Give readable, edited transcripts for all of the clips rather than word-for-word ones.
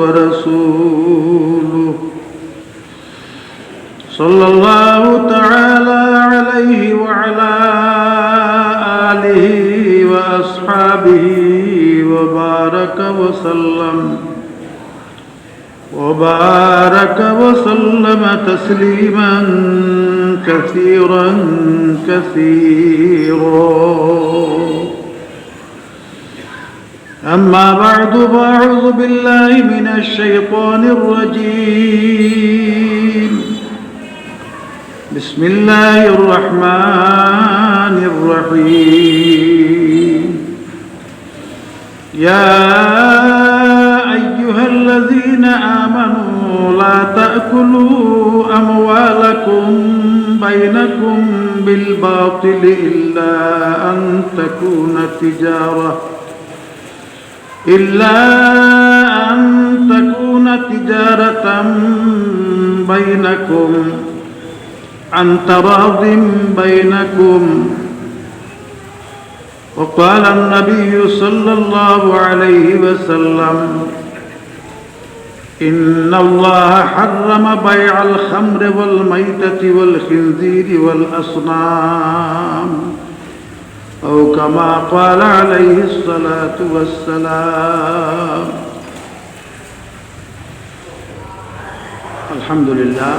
ورسوله صلى الله تعالى عليه وعلى آله وأصحابه وبارك وسلم تسليما كثيرا أما بعد فأعوذ بالله من الشيطان الرجيم بسم الله الرحمن الرحيم يا أيها الذين آمنوا لا تأكلوا أموالكم بينكم بالباطل إلا أن تكون تجارة بينكم عن تراض بينكم وقال النبي صلى الله عليه وسلم إن الله حرم بيع الخمر والميتة والخنزير والأصنام أو كما قال عليه الصلاة والسلام الحمد لله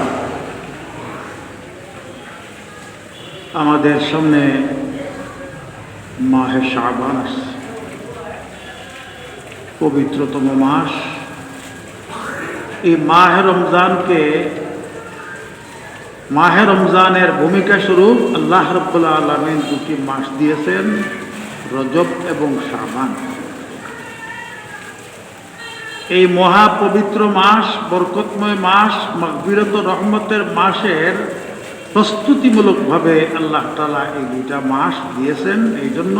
আমাদের সামনে মাহে শাবান আসছে, পবিত্রতম মাস। এই মাহে রমজানের ভূমিকা স্বরূপ আল্লাহ রাব্বুল আলামিন দুটি মাস দিয়েছেন, রজব এবং শাবান। এই মহাপবিত্র মাস, বরকতময় মাস, মাগফিরাত ও রহমতের মাসের প্রস্তুতিমূলকভাবে আল্লাহ তাআলা এই দুইটা মাস দিয়েছেন। এই জন্য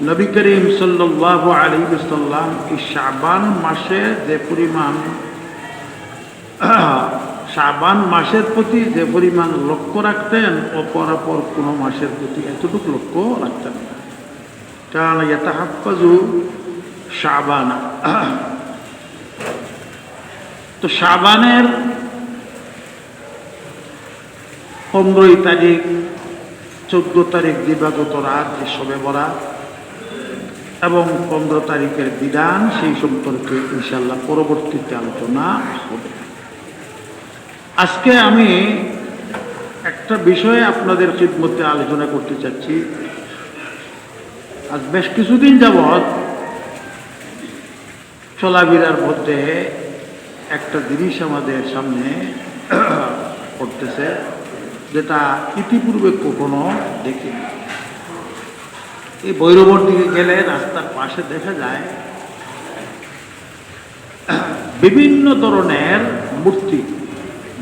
নবী করিম সাল্লাল্লাহু আলাইহি ওয়াসাল্লাম এই শাবান মাসে যে পরিমাণ শাবান মাসের প্রতি যে পরিমাণ লক্ষ্য রাখতেন, অপরাপর কোনো মাসের প্রতি এতটুকু লক্ষ্য রাখতেন না। কারণ ইয়াতাহাফাজু শাবান, তো শাবানের 15 তারিখ, 14 তারিখ দিবাগত রাত, শবে বরাত এবং 15 তারিখের বিধান, সেই সম্পর্কে ইনশাআল্লাহ পরবর্তীতে আলোচনা হবে। আজকে আমি একটা বিষয়ে আপনাদের খিদমতে আলোচনা করতে চাচ্ছি। আজ বেশ কিছুদিন যাবৎ চলাফেরার মধ্যে একটা জিনিস আমাদের সামনে পড়তেছে, যেটা ইতিপূর্বে কখনো দেখিনি। এই ভৈরবর দিকে গেলে রাস্তার পাশে দেখা যায় বিভিন্ন ধরনের মূর্তি,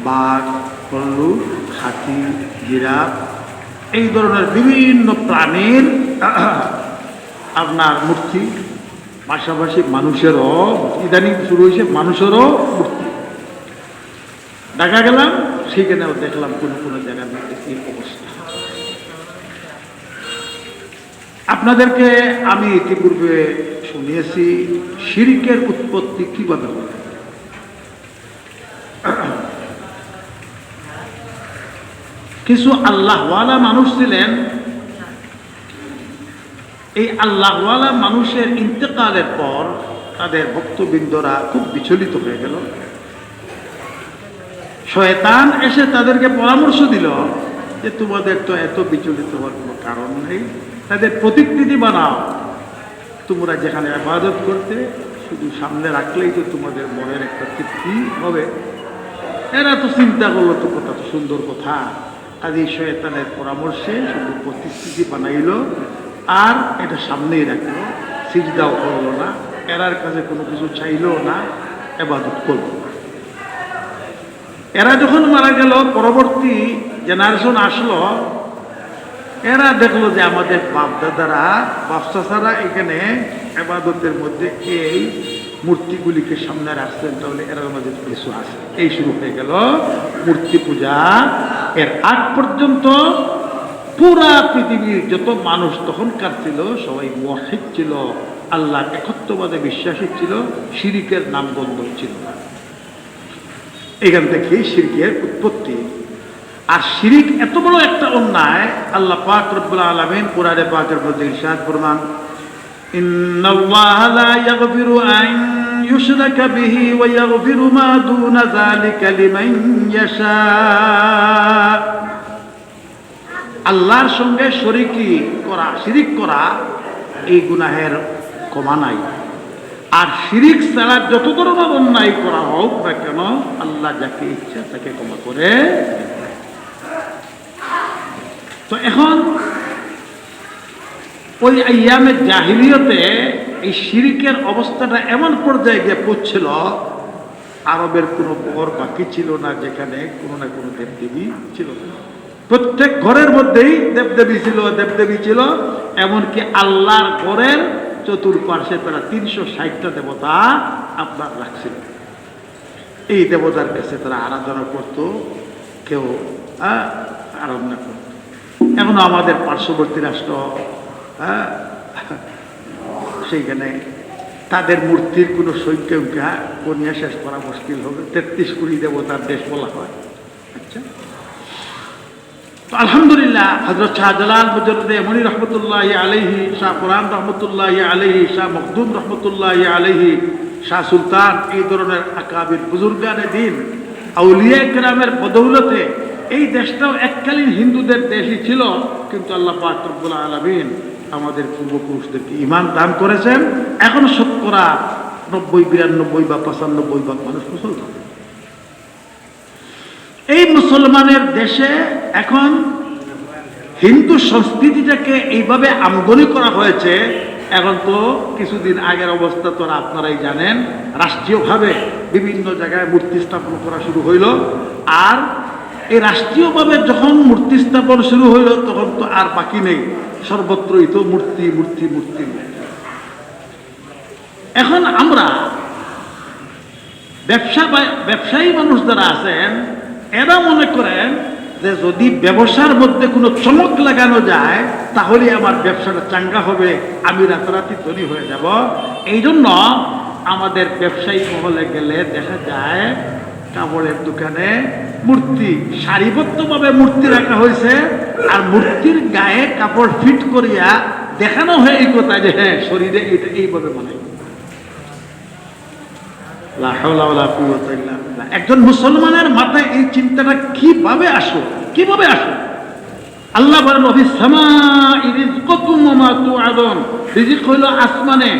বাঘ, ভাল্লুক, হাতি, জিরাফ, এই ধরনের বিভিন্ন প্রাণীর আপনার মূর্তি, পাশাপাশি মানুষেরও ইদানিং শুরু হয়েছে, মানুষেরও মূর্তি দেখা গেলাম। সেখানেও দেখলাম কোনো কোনো জায়গার মধ্যে এই অবস্থা। আপনাদেরকে আমি ইতিপূর্বে শুনিয়েছি শিরকের উৎপত্তি কিভাবে হয়। কিছু আল্লাহওয়ালা মানুষ ছিলেন, এই আল্লাহওয়ালা মানুষের ইন্তেকালের পর তাদের ভক্তবৃন্দরা খুব বিচলিত হয়ে গেল। শয়তান এসে তাদেরকে পরামর্শ দিল যে তোমাদের তো এত বিচলিত হওয়ার কোনো কারণ নেই, তাদের প্রতিকৃতি বানাও, তোমরা যেখানে ইবাদত করতে শুধু সামনে রাখলেই তো তোমাদের মনের একটা তৃপ্তি হবে। এরা তো চিন্তা করলো, তো কথা তো সুন্দর কথা, কাজী শয়তানের পরামর্শে শুধু প্রতিকৃতি বানাইল আর এটা সামনেই রাখলো, সিজদাও করলো না, এরার কাছে কোনো কিছু চাইলো না, ইবাদত করলো না। এরা যখন মারা গেল, পরবর্তী জেনারেশন আসলো, এরা দেখলো যে আমাদের বাপদাদারা, বাপচাচারা এখানে ইবাদতের মধ্যে এই মূর্তিগুলিকে সামনে রাখছেন, তাহলে এর মধ্যে কিছু আছে। এই শুরু হয়ে গেল মূর্তি পূজা। এর আগ পর্যন্ত পুরা পৃথিবীর যত মানুষ তখনকার ছিল সবাই মুওয়াহিদ ছিল, আল্লাহ একত্ববাদে বিশ্বাসী ছিল, শিরিকের নামগন্ধ ছিল না। এখান থেকেই শিরকের উৎপত্তি। আর শিরিক এত বড় একটা অন্যায়, আল্লাহ পাক রব্বুল আলামিন কোরআনে পাকের মধ্যে ইরশাদ ফরমান, ইন্নাল্লাহা লা ইয়াগফিরু আন ইউশরাকা বিহি ওয়া ইয়াগফিরু মা দুনা যালিকা লিমান ইয়াশা। আল্লাহর সঙ্গে শিরিক করা এই গুনাহের ক্ষমা নাই। আর শিরিক ছাড়া যত ধরনের অন্যায় করা হোক না কেন, আল্লাহ যাকে ইচ্ছা তাকে ক্ষমা করে। তো এখন ওই আইয়ামে জাহিলিয়তে এই শিরিকের অবস্থাটা এমন পর্যায়ে গিয়ে পৌঁছছিল, আরবের কোনো ঘর বাকি ছিল না যেখানে কোনো না কোনো দেবদেবী ছিল না। প্রত্যেক ঘরের মধ্যেই দেবদেবী ছিল। এমনকি আল্লাহর ঘরের চতুর্পার্শ্বে তারা 360টা দেবতা আপনার রাখছিল। এই দেবতার কাছে তারা আরাধনা করত, কেউ আরাধনা করত। এখনো আমাদের পার্শ্ববর্তী রাষ্ট্র, সেইখানে তাদের মূর্তির কোনো সংখ্যা গনিয়ে শেষ করা মুশকিল হবে। 33 কোটি দেবতার দেশ বলা হয়। আচ্ছা, তো আলহামদুলিল্লাহ হযরত শাহজালাল মুজাদ্দিদ এমনি রহমতুল্লাহি আলাইহি, শাহ কোরআন রহমতুল্লাহি আলাইহি, শাহ মখদুম রহমতুল্লাহি আলাইহি, শাহ সুলতান, এই ধরনের আকাবির বুজুর্গানে দিন আউলিয়া কেরামের বদৌলতে এই দেশটাও এককালীন হিন্দুদের দেশই ছিল। কিন্তু আল্লাহ পাক রব্বুল আলামিন আমাদের পূর্বপুরুষদেরকে ঈমান দান করেছেন। এখন শতকরা 90, 92 বা 95 ভাগ মানুষ মুসলমান। এই মুসলমানের দেশে এখন হিন্দু সংস্কৃতিটাকে এইভাবে আমদানি করা হয়েছে। এখন তো কিছুদিন আগের অবস্থা তো আপনারাই জানেন, রাষ্ট্রীয়ভাবে বিভিন্ন জায়গায় মূর্তি স্থাপন করা শুরু হইল। আর এই রাষ্ট্রীয়ভাবে যখন মূর্তি স্থাপন শুরু হইল, তখন তো আর বাকি নেই, সর্বত্রই তো মূর্তি মূর্তি মূর্তি। এখন আমরা ব্যবসায়ী মানুষ যারা আছেন, এরা মনে করেন যে যদি ব্যবসার মধ্যে কোনো চমক লাগানো যায় তাহলে আমার ব্যবসাটা চাঙ্গা হবে, আমি রাতারাতি ধনী হয়ে যাব। এই জন্য আমাদের ব্যবসায়ী মহলে গেলে দেখা যায় কাপড়ের দোকানে মূর্তি, সারিবদ্ধভাবে মূর্তি রাখা হয়েছে। আর মূর্তির গায়ে কাপড় ফিট করিয়া দেখানো হয় এই কথা যে হ্যাঁ শরীরে এটা এইভাবে মানে। একজন মুসলমানের মাথায় এই চিন্তাটা কিভাবে আসো? আল্লাহ বলেন রিজিক হইল আসমানে।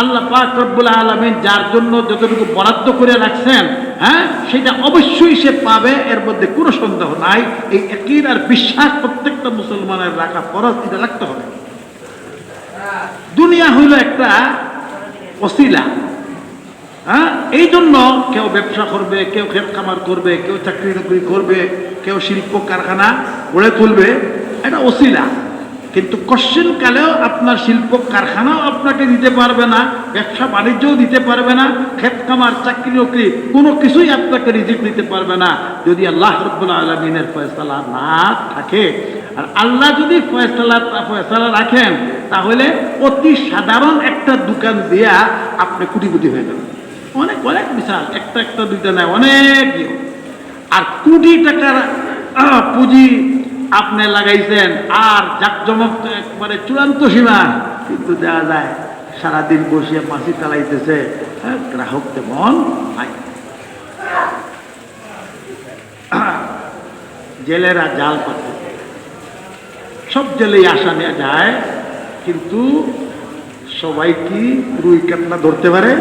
আল্লাহ পাক রব্বুল আলামিন যার জন্য যতটুকু বরাদ্দ করে রাখছেন, হ্যাঁ, সেটা অবশ্যই সে পাবে, এর মধ্যে কোনো সন্দেহ নাই। এই আকীদার বিশ্বাস প্রত্যেকটা মুসলমানের রাখা ফরজ, এটা রাখতে হবে। দুনিয়া হইল একটা ওসিলা। এই জন্য কেউ ব্যবসা করবে, কেউ ক্ষেত খামার করবে, কেউ চাকরি নকরি করবে, কেউ শিল্প কারখানা গড়ে তুলবে, এটা ওসিলা। কিন্তু কোশ্চেন কালেও আপনার শিল্প কারখানাও আপনাকে দিতে পারবে না, ব্যবসা বাণিজ্যও দিতে পারবে না, ক্ষেত খামার চাকরি নকরি কোনো কিছুই আপনাকে রিজিক দিতে পারবে না যদি আল্লাহ রাব্বুল আলামিনের ফয়সালা না থাকে। আর আল্লাহ যদি ফয়সালা রাখেন তাহলে অতি সাধারণ একটা দোকান দিয়া আপনি কোটিপতি হয়ে যাবেন। অনেক অনেক বিশাল, একটা দুইটা নেয়, অনেক। আর কোটি টাকার পুঁজি আপনি লাগাইছেন, আর জাকজমক একবারে চূড়ান্ত সীমা, কিন্তু দেখা যায় সারাদিন বসিয়ে মাছি চালাইতেছে, গ্রাহক তেমন নাই। জেলেরা জাল পাচ্ছে, সব জেলেই আশা নেওয়া যায়, কিন্তু সবাই কি রুই কাতলা ধরতে পারে?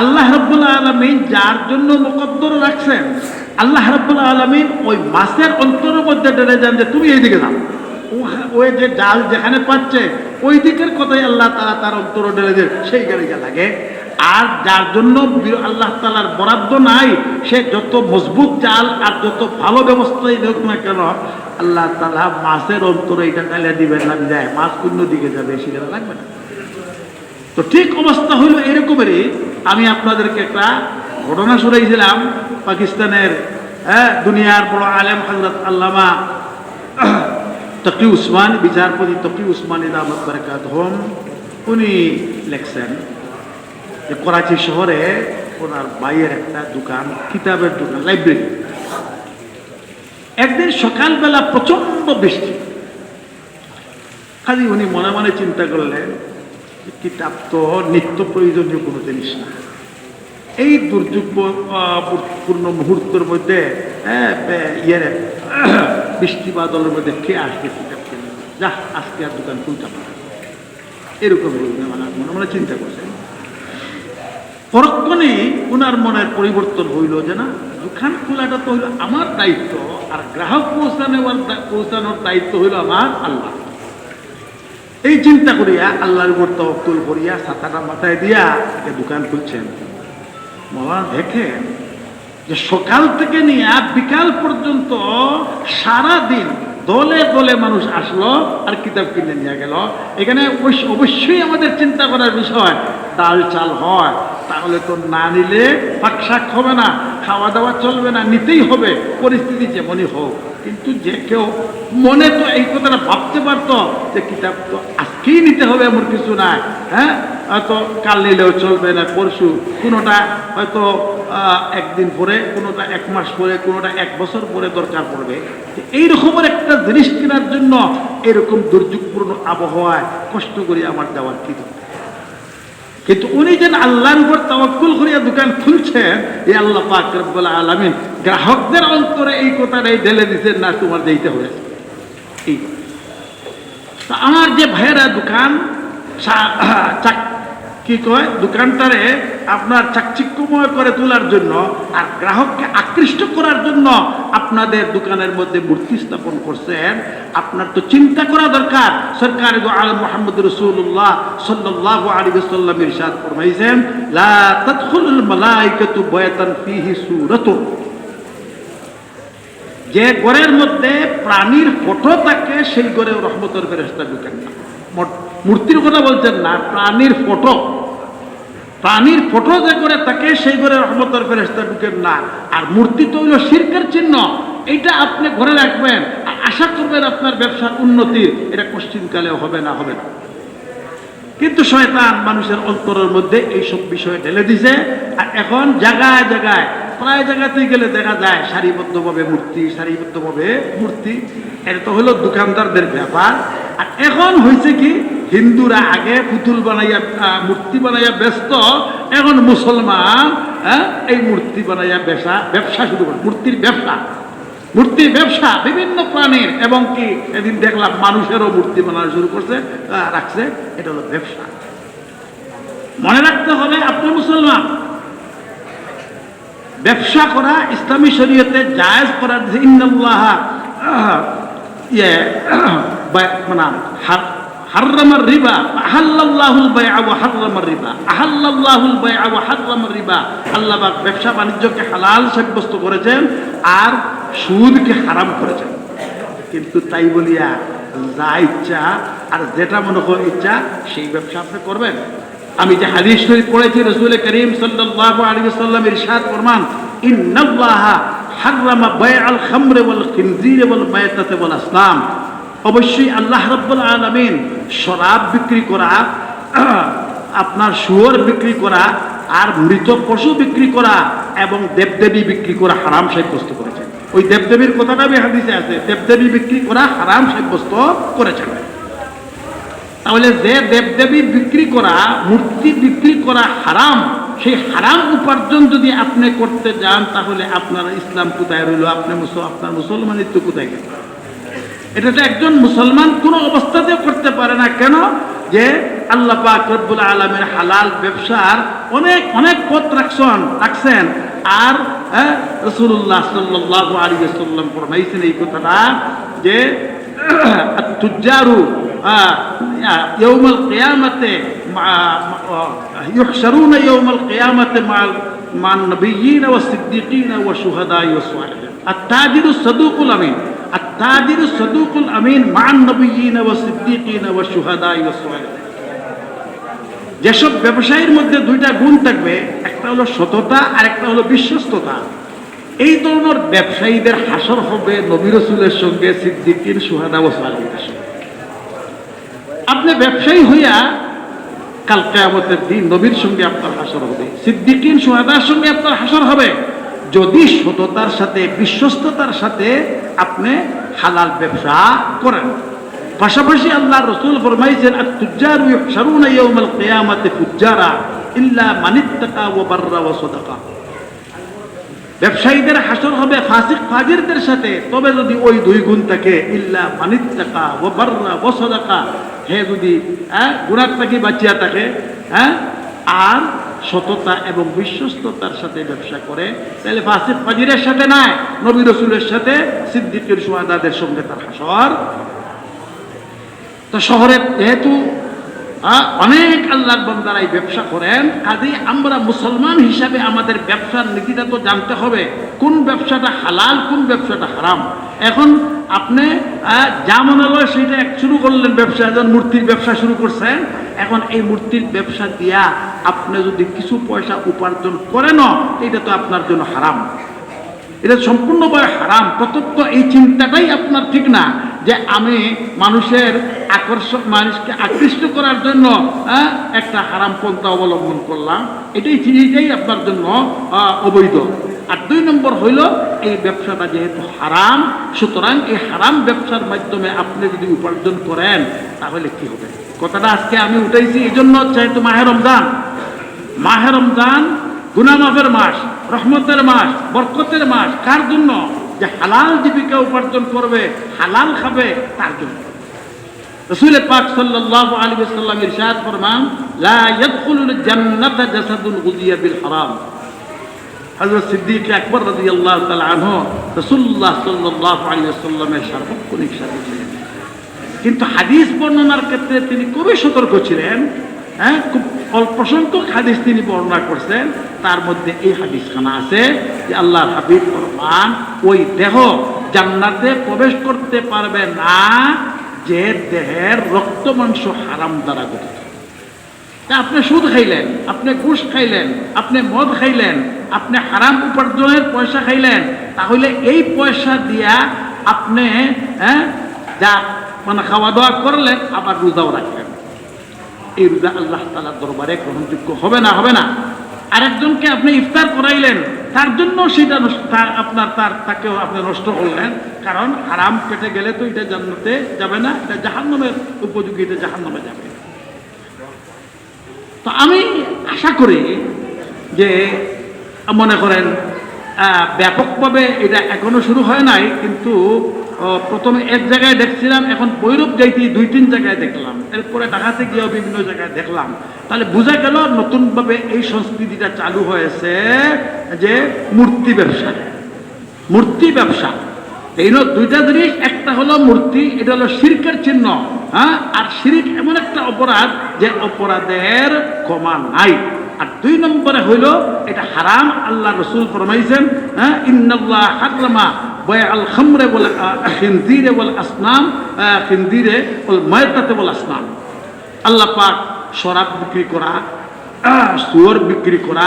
আল্লাহ রাব্বুল আলামিন যার জন্য মুকদ্দর রাখছেন, আল্লাহ রাব্বুল আলামিন ওই মাছের অন্তরের মধ্যে ঢেলে যান যে তুমি এইদিকে যাও, ওই যে জাল যেখানে পাচ্ছে ওই দিকের কথাই আল্লাহ তাআলা তার অন্তরে ঢেলে দেন, সেই গাড়িটা লাগে। আর যার জন্য আল্লাহ তাআলার বরাদ্দ নাই, সে যত মজবুত জাল আর যত ভালো ব্যবস্থাই হোক না কেন, আল্লাহ তাআলা মাছের অন্তরে এটা ঢেলে দিবেন না, যায় মাছ কোন দিকে যাবে সেটা লাগবে না। তো ঠিক অবস্থা হইল এরকমেরই। আমি আপনাদেরকে একটা ঘটনা শুনাইছিলাম, পাকিস্তানের দুনিয়ার বড় আলেম হযরত আল্লামা তকি উসমান, বিচারপতি তকি উসমান দামাত বারাকাতুহুম, উনি লেখছেন যে করাচি শহরে ওনার ভাইয়ের একটা দোকান, কিতাবের দোকান, লাইব্রেরি। একদিন সকালবেলা প্রচন্ড বৃষ্টি, খালি উনি মনে মনে চিন্তা করলেন কিতাব তো নিত্য প্রয়োজনীয় কোনো জিনিস না, এই দুর্যোগপূর্ণ মুহূর্তের মধ্যে বৃষ্টি বাদলের মধ্যে কে আসবে কিতাব কিনে, যা আজকে আর দোকান খুলতাম না, এরকম মনে মনে চিন্তা করছেন। পরক্ষণেই ওনার মনের পরিবর্তন হইল যে না, দোকান খোলাটা তো হইল আমার দায়িত্ব, আর গ্রাহক পৌঁছানোর দায়িত্ব হইল আমার আল্লাহ। এই চিন্তা করিয়া আল্লাহর উপর তাওয়াক্কুল করিয়া ছাতাটা মাথায় দিয়া একটা দোকান খুলছেন। মৌলানা দেখেন যে সকাল থেকে নিয়ে বিকাল পর্যন্ত সারা দিন দলে দলে মানুষ আসলো আর কিতাব কিনে নিয়ে গেল। এখানে অবশ্যই আমাদের চিন্তা করার বিষয়, ডাল চাল হয় তাহলে তো না নিলে ফাঁকশাক হবে না, খাওয়া দাওয়া চলবে না, নিতেই হবে, পরিস্থিতি যেমনই হোক। কিন্তু যে কেউ মনে তো এই কথাটা ভাবতে পারতো যে কিতাব তো আজকেই নিতে হবে এমন কিছু নাই, হ্যাঁ হয়তো কাল নিলেও চলবে না, পরশু, কোনোটা হয়তো একদিন পরে, কোনোটা এক মাস পরে, কোনোটা এক বছর পরে দরকার পড়বে। এই রকমের একটা জিনিস কেনার জন্য এরকম দুর্যোগপূর্ণ আবহাওয়ায় কষ্ট করে আমার দেওয়ার কি দরকার? কিন্তু উনি যেন আল্লাহর উপর তাওয়াক্কুল করিয়া দোকান খুলছেন, এই আল্লাহ পাক রব্বুল আলামিন গ্রাহকদের অন্তরে এই কথাটাই ঢেলে দিচ্ছেন, না তোমার যেতে হবে। এই আমার যে ভাইয়েরা দোকান কি কয়, দোকানটারে আপনার চাকচিক্যময় করে তোলার জন্য আর গ্রাহককে আকৃষ্ট করার জন্য আপনাদের দোকানের মধ্যে মূর্তি স্থাপন করছেন, আপনার তো চিন্তা করা দরকার। সরকার দো আলম মুহাম্মদ রাসূলুল্লাহ সাল্লাল্লাহু আলাইহি ওয়াসাল্লাম ইরশাদ ফরমাইছেন, লা তাদখুলুল মালায়েকাতু বায়তান ফীহি সূরাতুন, যে ঘরের মধ্যে প্রাণীর ফটো থাকে সেই ঘরে রহমতের ফেরেশতা ঢুকেন না। মূর্তির কথা বলছেন না, প্রাণীর ফটো, প্রাণীর ফটো যে করে থাকে সেই ঘরে রহমতের ফেরেশতা ঢুকেন না। আর মূর্তি তো হইল শিরকের চিহ্ন, এটা আপনি ঘরে রাখবেন আর আশা করবেন আপনার ব্যবসার উন্নতির, এটা কোশ্চিনকালেও হবে না, হবে না। কিন্তু শয়তান মানুষের অন্তরের মধ্যে এইসব বিষয় ঢেলে দিছে। আর এখন জায়গায় জায়গায়, প্রায় জায়গাতেই গেলে দেখা যায় সারিবদ্ধভাবে মূর্তি, সারিবদ্ধভাবে মূর্তি। এটা তো হলো দোকানদারদের ব্যাপার। আর এখন হয়েছে কি, হিন্দুরা আগে পুতুল বানাইয়া মূর্তি বানাইয়া ব্যস্ত, এখন মুসলমান এই মূর্তি বানাইয়া ব্যবসা শুরু করে, মূর্তির ব্যবসা, মূর্তির ব্যবসা বিভিন্ন প্রাণীর, এবং কি এদিন দেখলাম মানুষেরও মূর্তি বানানো শুরু করছে, রাখছে। এটা হলো ব্যবসা। মনে রাখতে হবে আপনি মুসলমান, ব্যবসা করা ইসলামী শরীয়তে জায়েজ করার, ইন্নাল্লাহ হাররামার রিবা আহাল্লাল্লাহুল বাইআ ওয়া হাররামার রিবা, আহাল্লাল্লাহুল বাইআ ওয়া হাররামার রিবা। আল্লাহ পাক ব্যবসা বাণিজ্যকে হালাল সাব্যস্ত করেছেন আর সুদকে হারাম করেছেন। কিন্তু তাই বলিয়া যা ইচ্ছা আর যেটা মনে হয় ইচ্ছা সেই ব্যবসা আপনি করবেন। আমি যে হাদিস শরীফ পড়েছি, রাসূল করিম সাল্লাল্লাহু আলাইহি ওয়াসাল্লাম ইরশাদ ফরমান, ইন্নাল্লাহা হাররামা বাইআল খামরি ওয়াল খিনজির ওয়াল মাইতাতি ওয়াল আসনাম, অবশ্যই আল্লাহ রাব্বুল আলামিন শরাব বিক্রি করা, আপনার শুয়োর বিক্রি করা আর মৃত পশু বিক্রি করা এবং দেবদেবী বিক্রি করা হারাম সাব্যস্ত করেছেন। ওই দেবদেবীর কথাটা হাদিসে আছে, দেবদেবী বিক্রি করা হারাম সাব্যস্ত করেছেন। তাহলে যে দেবদেবী বিক্রি করা, মূর্তি বিক্রি করা হারাম, সেই হারাম উপার্জন যদি আপনি করতে যান তাহলে আপনার ইসলাম কোথায় রইল, আপনার মুসলমানিত্ব কোথায় গেল? এটা তো একজন মুসলমান কোনো অবস্থাতেও করতে পারে না। কেন? যে আল্লাহ পাক রব্বুল আলামিন হালাল ব্যবসার অনেক অনেক পথ রাখছেন। আর রাসূলুল্লাহ সাল্লাল্লাহু আলাইহি ওয়াসাল্লাম ফরমাইছেন এই কথাটা যে তুজ্জারু ইয়াউমাল কিয়ামাতে ইউহশারুনা ইয়াউমাল কিয়ামাতে মান নবিয়্যিন ওয়া সিদ্দীকিন ওয়া শুহাদা ওয়া সালিহিন। আত-তাজিরু সাদুকুল আমিন, আত-তাজিরু সাদুকুল আমিন মান নবিয়্যিন ওয়া সিদ্দীকিন ওয়া শুহাদা ওয়া সালিহিন। যেসব ব্যবসায়ীর মধ্যে দুইটা গুণ থাকবে, একটা হলো সততা আর একটা হলো বিশ্বস্ততা। এই ধরনের ব্যবসায়ীদের হাসর হবে নবী রাসূলের সঙ্গে, সিদ্দিকিন, শুহাদা ও সালিহিনের সঙ্গে। আপনি ব্যবসায়ী হইয়া কাল কিয়ামতের দিন নবীর সঙ্গে আপনার হাসর হবে, সিদ্দিকিন শুহাদার সঙ্গে আপনার হাসর হবে, যদি সততার সাথে, বিশ্বস্ততার সাথে আপনি হালাল ব্যবসা করেন। পাশাপাশি আল্লাহ রাসূল ফরমাইছেন, আত-তুজ্জারু ইহশারুনা ইয়াওমাল কিয়ামাতি ফুজ্জারা ইল্লা মানিত্তাকা ওয়া বাররা ওয়া সাদাকা। ব্যবসায়ীদের হাসর হবে ফাসিক ফাজিরদের সাথে, তবে যদি ওই দুই গুণ থাকে, ইল্লা মানিত্তাকা ওয়া বাররা ওয়া সাদাকা, হে যদি গুনাহ থেকে বাঁচিয়া থাকে, আর সততা এবং বিশ্বস্ততার সাথে ব্যবসা করে, তাহলে ফাসিক ফাজিরের সাথে নয়, নবী রাসূলের সাথে, সিদ্দিকের, শুহাদাদের সঙ্গে তার হাসর। তো শহরে যেহেতু অনেক আল্লাহর বান্দারা এই ব্যবসা করেন, কাজেই আমরা মুসলমান হিসাবে আমাদের ব্যবসার নীতিটা তো জানতে হবে, কোন ব্যবসাটা হালাল, কোন ব্যবসাটা হারাম। এখন আপনি যা মনে হলো সেটা শুরু করলেন ব্যবসা, যখন মূর্তির ব্যবসা শুরু করছেন, এখন এই মূর্তির ব্যবসা দিয়া আপনি যদি কিছু পয়সা উপার্জন করেন, এটা তো আপনার জন্য হারাম, এটা সম্পূর্ণভাবে হারাম। প্রত্যক্ষ এই চিন্তাটাই আপনার ঠিক না, যে আমি মানুষের মানুষকে আকৃষ্ট করার জন্য একটা হারাম পন্থা অবলম্বন করলাম, এটাই আপনার জন্য অবৈধ। আর 2 নম্বর হইল, এই ব্যবসাটা যেহেতু হারাম, সুতরাং এই হারাম ব্যবসার মাধ্যমে আপনি যদি উপার্জন করেন, তাহলে কি হবে? কথাটা আজকে আমি উঠাইছি এই জন্য, যেহেতু মাহে রমজান গুনাহ মাফের মাস, রহমতের মাস, বরকতের মাস। কার জন্য? যে হালাল জীবিকা উপার্জন করবে, হালাল খাবে, তার জন্য। রাসূল পাক সাল্লাল্লাহু আলাইহি ওয়াসাল্লাম ইরশাদ ফরমান, লা ইয়াদখুলুল জান্নাতা জাসাদুন গুযিয়া বিল হারাম। হযরত সিদ্দিক আকবর রাদিয়াল্লাহু তাআলা আনহু রাসূলুল্লাহ সাল্লাল্লাহু আলাইহি ওয়াসাল্লামের সার্বক্ষণিক সাথী ছিলেন, কিন্তু হাদিস বর্ণনার ক্ষেত্রে তিনি খুবই সতর্ক ছিলেন। খুব অল্প সংখ্যক হাদিস তিনি বর্ণনা করছেন, তার মধ্যে এই হাদিসখানা আছে যে আল্লাহর হাবিব ফরমান, ওই দেহ জান্নাতে প্রবেশ করতে পারবে না যে দেহের রক্ত মাংস হারাম দ্বারা গঠিত। আপনি সুদ খাইলেন, আপনি ঘুষ খাইলেন, আপনি মদ খাইলেন, আপনি হারাম উপার্জনের পয়সা খাইলেন, তাহলে এই পয়সা দিয়া আপনি যা খাওয়া দাওয়া করলেন, আবার রোজাও রাখলেন, এই রোজা আল্লাহ তাআলার দরবারে গ্রহণযোগ্য হবে না। আরেকজনকে আপনি ইফতার করাইলেন, তার জন্য সেটা তাকেও আপনি নষ্ট করলেন, কারণ হারাম পেটে গেলে তো এটা জান্নাতে যাবে না, এটা জাহান্নামের উপযোগী, এটা জাহান্নামে যাবে। তো আমি আশা করি যে মনে করেন ব্যাপকভাবে এটা এখনো শুরু হয় নাই, কিন্তু প্রথমে এক জায়গায় দেখছিলাম, এখন ভৈরব যাইতে 2-3 জায়গায় দেখলাম, এরপরে ঢাকাতে গিয়েও বিভিন্ন জায়গায় দেখলাম। তাহলে বোঝা গেল নতুনভাবে এই সংস্কৃতিটা চালু হয়েছে, যে মূর্তি ব্যবসা। এই 2টা জিনিস, একটা হলো মূর্তি, এটা হলো শিরকের চিহ্ন, আর শিরক এমন একটা অপরাধ যে অপরাধের ক্ষমা নাই। আর 2 নম্বরে হইল এটা হারাম। আল্লাহ রাসূল ফরমাইছেন, ইন্নাল্লাহ হারামা বাইআল খামরে ওয়াল খিনজিরে ওয়াল আসনাম, খিনজিরে ওয়াল মায়তাতে ওয়াল আসনাম। আল্লাহ পাক শরাব বিক্রি করা, সুয়র বিক্রি করা,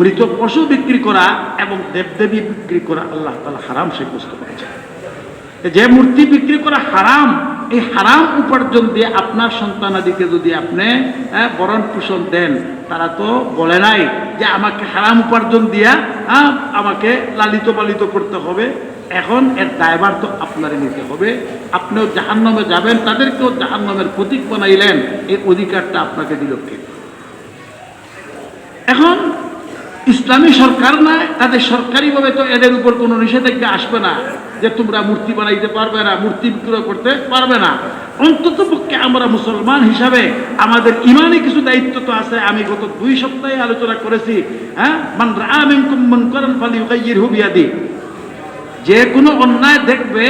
মৃত পশু বিক্রি করা এবং দেবদেবী বিক্রি করা আল্লাহ তাআলা হারাম সাব্যস্ত করেছেন। যে মূর্তি বিক্রি করা হারাম, এই হারাম উপার্জন দিয়ে আপনার সন্তানাদিকে যদি আপনি ভরণ পোষণ দেন, তারা তো বলে নাই যে আমাকে হারাম উপার্জন দিয়া আমাকে লালিত পালিত করতে হবে। এখন এর দায়ভার তো আপনারই নিতে হবে। আপনিও জাহান্নামে যাবেন, তাদেরকেও জাহান্নামের প্রতীক বানাইলেন, এই অধিকারটা আপনাকে দিল কে? এখন ইসলামী সরকার না, তাদের সরকারিভাবে তো এদের উপর কোনো নিষেধাজ্ঞা আসবে না যে তোমরা মূর্তি বানাইতে পারবে না, মূর্তি বিক্রয় করতে পারবে না। অন্তত পক্ষে আমরা মুসলমান হিসাবে আমাদের ইমানি কিছু দায়িত্ব তো আছে। আমি গত 2 সপ্তাহে আলোচনা করেছি, মান রাআ মিনকুম মুনকারান ফালিয়ুগাইয়িরহু বিয়াদিহি, যে কোনো অন্যায় দেখবে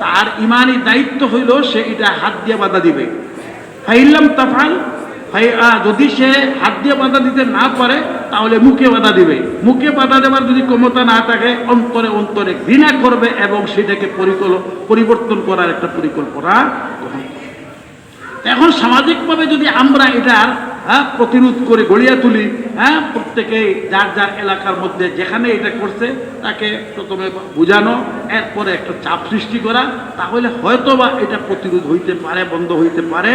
তার ইমানি দায়িত্ব হইল সে এটা হাত দিয়ে বাধা দিবে। ফাইল্লাম তাফআল, যদি সে হাত দিয়ে বাধা দিতে না পারে তাহলে মুখে বাধা দিবে। মুখে বাধা দেওয়ার যদি ক্ষমতা না থাকে, অন্তরে অন্তরে ঘৃণা করবে এবং সেটাকে পরিবর্তন করার একটা পরিকল্পনা গ্রহণ করবে। এখন সামাজিকভাবে যদি আমরা এটার হ্যাঁ প্রতিরোধ করে গড়িয়া তুলি, হ্যাঁ প্রত্যেকেই যার যার এলাকার মধ্যে যেখানে এটা করছে তাকে প্রথমে বোঝানো, এরপরে একটা চাপ সৃষ্টি করা, তাহলে হয়তোবা এটা প্রতিরোধ হইতে পারে, বন্ধ হইতে পারে।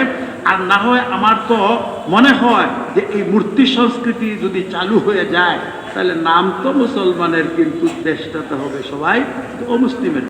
আর না হয় আমার তো মনে হয় যে এই মূর্তি সংস্কৃতি যদি চালু হয়ে যায় তাহলে নাম তো মুসলমানের কিন্তু দেশটাতে হবে সবাই অমুসলিমের।